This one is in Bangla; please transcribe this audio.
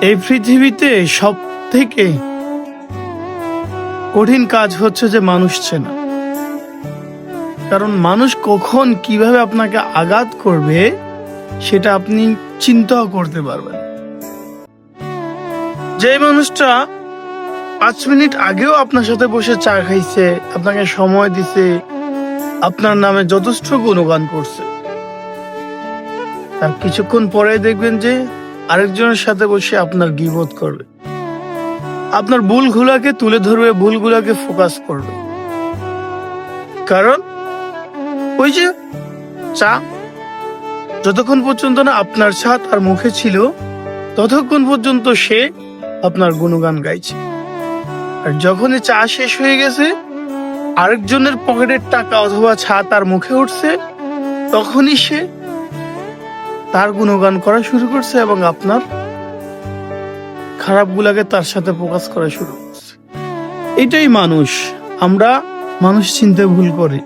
এই পৃথিবীতে সব থেকে কঠিন কাজ হচ্ছে যে মানুষ চেনা। কারণ মানুষ কখন কিভাবে আপনাকে আঘাত করবে সেটা আপনি চিন্তাও করতে পারবেন। যে মানুষটা 5 মিনিট আগেও আপনার সাথে বসে চা খাইছে, আপনাকে সময় দিছে, আপনার নামে যথেষ্ট গুণগান করছে, তার কিছুক্ষণ পরে দেখবেন যে আরেকজনের সাথে বসে আপনার গীবত করবে, আপনার ভুলগুলাকে তুলে ধরবে, ভুলগুলাকে ফোকাস করবে। কারণ ওই যে চা যতক্ষণ পর্যন্ত না আপনার চা তার মুখে ছিল ততক্ষণ পর্যন্ত সে আপনার গুণগান গাইছে। আর যখনই চা শেষ হয়ে গেছে, আরেকজনের পকেটের টাকা অথবা চা তার মুখে উঠছে, তখনই সে তার গুণগান করা শুরু করছে এবং আপনার খারাপগুলাকে তার সাথে প্রকাশ করা শুরু করছে। এটাই মানুষ। আমরা মানুষ চিনতে ভুল করি।